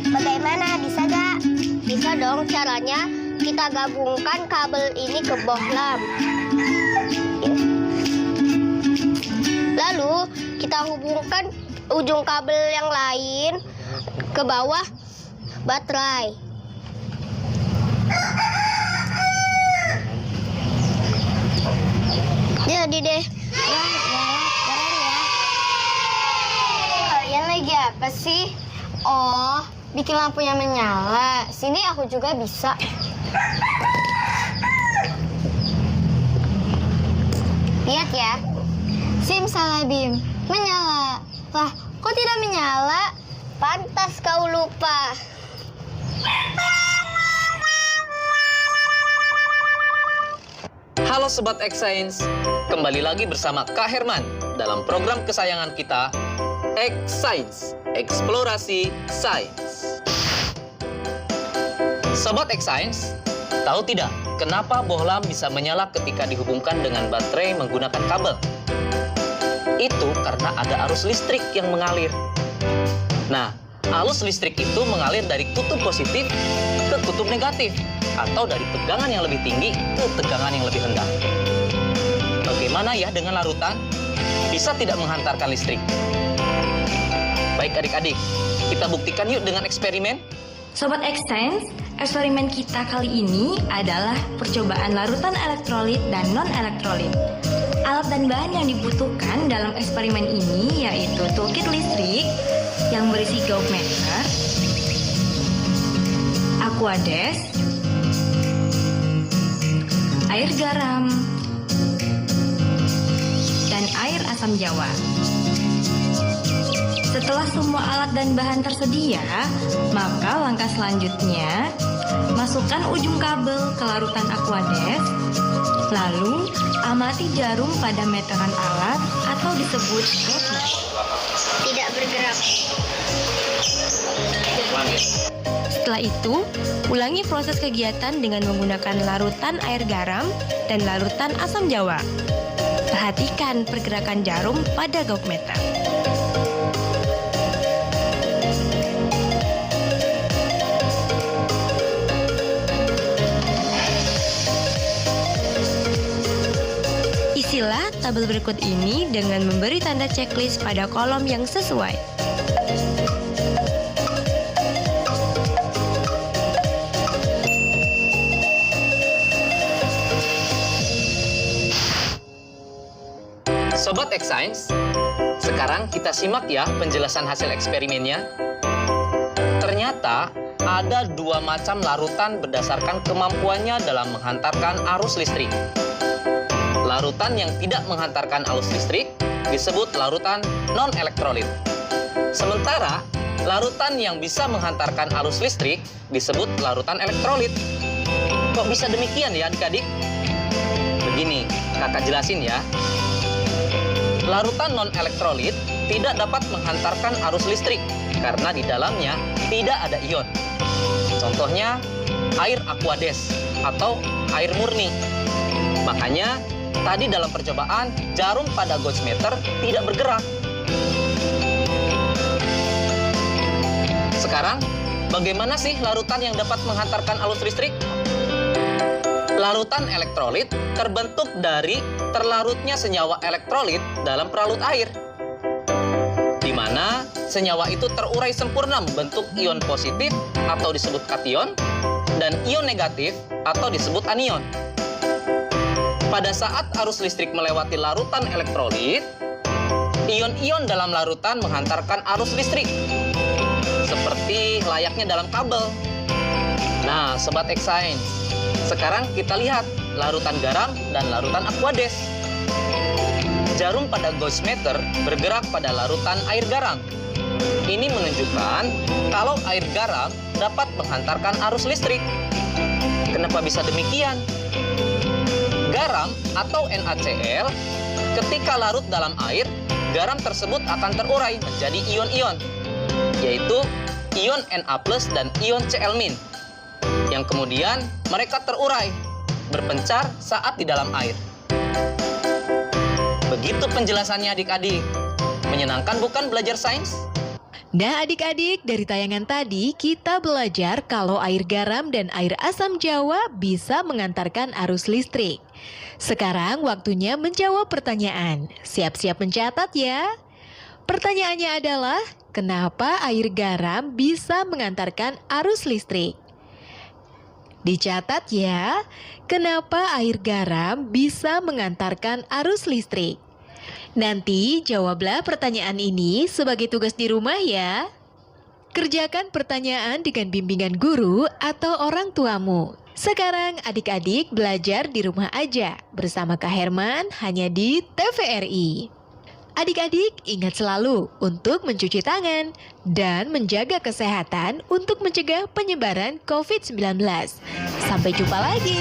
Bagaimana, bisa gak? Bisa dong, caranya kita gabungkan kabel ini ke bohlam. Lalu kita hubungkan ujung kabel yang lain ke bawah baterai. Jadi deh. Wah, keren ya. Kalian lagi apa sih? Oh, bikin lampunya menyala. Sini aku juga bisa. Lihat ya. Simsalabim, menyala. Lah, kok tidak menyala? Pantas kau lupa. Halo Sobat X-Science, kembali lagi bersama Kak Herman dalam program kesayangan kita, X-Science, Eksplorasi Sains. Sobat X-Science, tahu tidak kenapa bohlam bisa menyala ketika dihubungkan dengan baterai menggunakan kabel? Itu karena ada arus listrik yang mengalir. Nah, arus listrik itu mengalir dari kutub positif ke kutub negatif, atau dari tegangan yang lebih tinggi ke tegangan yang lebih rendah. Bagaimana ya dengan larutan? Bisa tidak menghantarkan listrik? Baik adik-adik, kita buktikan yuk dengan eksperimen. Sobat X-Science, eksperimen kita kali ini adalah percobaan larutan elektrolit dan non-elektrolit. Alat dan bahan yang dibutuhkan dalam eksperimen ini yaitu toolkit listrik yang berisi gauge-meter, aquades, air garam, dan air asam jawa. Setelah semua alat dan bahan tersedia, maka langkah selanjutnya, masukkan ujung kabel ke larutan aquades, lalu amati jarum pada meteran alat atau disebut gauge. Tidak bergerak. Setelah itu, ulangi proses kegiatan dengan menggunakan larutan air garam dan larutan asam jawa. Perhatikan pergerakan jarum pada gauge-meter. Isilah tabel berikut ini dengan memberi tanda checklist pada kolom yang sesuai. Sobat X-Science, sekarang kita simak ya penjelasan hasil eksperimennya. Ternyata ada dua macam larutan berdasarkan kemampuannya dalam menghantarkan arus listrik. Larutan yang tidak menghantarkan arus listrik disebut larutan non-elektrolit. Sementara larutan yang bisa menghantarkan arus listrik disebut larutan elektrolit. Kok bisa demikian ya adik-adik? Begini, kakak jelasin ya. Larutan non-elektrolit tidak dapat menghantarkan arus listrik karena di dalamnya tidak ada ion. Contohnya air aquades atau air murni. Makanya tadi dalam percobaan jarum pada gauge meter tidak bergerak. Sekarang bagaimana sih larutan yang dapat menghantarkan arus listrik? Larutan elektrolit terbentuk dari terlarutnya senyawa elektrolit dalam peralut air, di mana senyawa itu terurai sempurna membentuk ion positif atau disebut kation dan ion negatif atau disebut anion. Pada saat arus listrik melewati larutan elektrolit, ion-ion dalam larutan menghantarkan arus listrik, seperti layaknya dalam kabel. Nah, Sobat X-Science, sekarang kita lihat larutan garam dan larutan aquades. Jarum pada gauge meter bergerak pada larutan air garam. Ini menunjukkan kalau air garam dapat menghantarkan arus listrik. Kenapa bisa demikian? Garam atau NaCl ketika larut dalam air, garam tersebut akan terurai menjadi ion-ion. yaitu ion Na+ dan ion Cl-, yang kemudian mereka terurai, berpencar saat di dalam air. Begitu penjelasannya adik-adik. Menyenangkan bukan belajar sains? Nah adik-adik, dari tayangan tadi kita belajar kalau air garam dan air asam jawa bisa mengantarkan arus listrik. Sekarang waktunya menjawab pertanyaan. Siap-siap mencatat ya. Pertanyaannya adalah, kenapa air garam bisa mengantarkan arus listrik? Dicatat ya, kenapa air garam bisa mengantarkan arus listrik? Nanti jawablah pertanyaan ini sebagai tugas di rumah ya. Kerjakan pertanyaan dengan bimbingan guru atau orang tuamu. Sekarang adik-adik belajar di rumah aja bersama Kak Herman hanya di TVRI. Adik-adik ingat selalu untuk mencuci tangan dan menjaga kesehatan untuk mencegah penyebaran COVID-19. Sampai jumpa lagi.